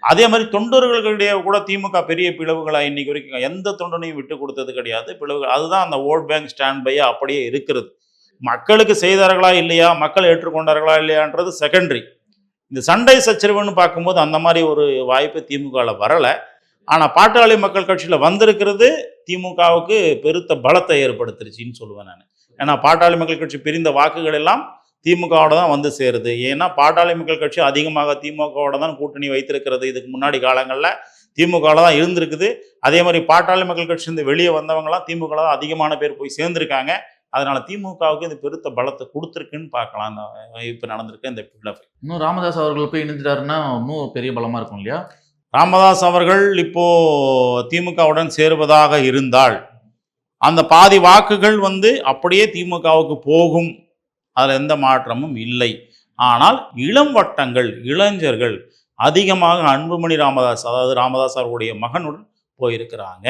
அதே மாதிரி தொண்டர்களுடைய கூட திமுக பெரிய பிளவுகளை இன்னைக்கு வரைக்கும் எந்த தொண்டனையும் விட்டு கொடுத்தது கிடையாது. பிளவுகள் அதுதான் அந்த ஓட் பேங்க் ஸ்டாண்ட் பையா அப்படியே இருக்கிறது. மக்களுக்கு செய்தார்களா இல்லையா, மக்கள் ஏற்றுக்கொண்டார்களா இல்லையான்றது செகண்டரி. இந்த சண்டை சச்சரவுன்னு பார்க்கும்போது அந்த மாதிரி ஒரு வாய்ப்பு திமுகவில் வரலை. ஆனால் பாட்டாளி மக்கள் கட்சியில் வந்திருக்கிறது திமுகவுக்கு பெருத்த பலத்தை ஏற்படுத்திருச்சின்னு சொல்லுவேன் நான். ஏன்னா பாட்டாளி மக்கள் கட்சி பிரிந்த வாக்குகள் எல்லாம் திமுகவோட தான் வந்து சேருது. ஏன்னா பாட்டாளி மக்கள் கட்சி அதிகமாக திமுகவோட தான் கூட்டணி வைத்திருக்கிறது. இதுக்கு முன்னாடி காலங்களில் திமுகவில் தான் இருந்திருக்குது. அதே மாதிரி பாட்டாளி மக்கள் கட்சி வெளியே வந்தவங்கலாம் திமுகவில் தான் அதிகமான பேர் போய் சேர்ந்துருக்காங்க. அதனால திமுகவுக்கு இது பெருத்த பலத்தை கொடுத்துருக்குன்னு பார்க்கலாம். இப்போ நடந்திருக்க இந்த பிளவு. இன்னும் ராமதாஸ் அவர்கள் போய் இணைஞ்சிட்டாருன்னா இன்னும் பெரிய பலமா இருக்கும் இல்லையா? ராமதாஸ் அவர்கள் இப்போ திமுகவுடன் சேருவதாக இருந்தால் அந்த பாதி வாக்குகள் அப்படியே திமுகவுக்கு போகும். அதில் எந்த மாற்றமும் இல்லை. ஆனால் இளம் வட்டங்கள், இளைஞர்கள் அதிகமாக அன்புமணி ராமதாஸ், அதாவது ராமதாஸ் அவர்களுடைய மகனுடன் போயிருக்கிறாங்க.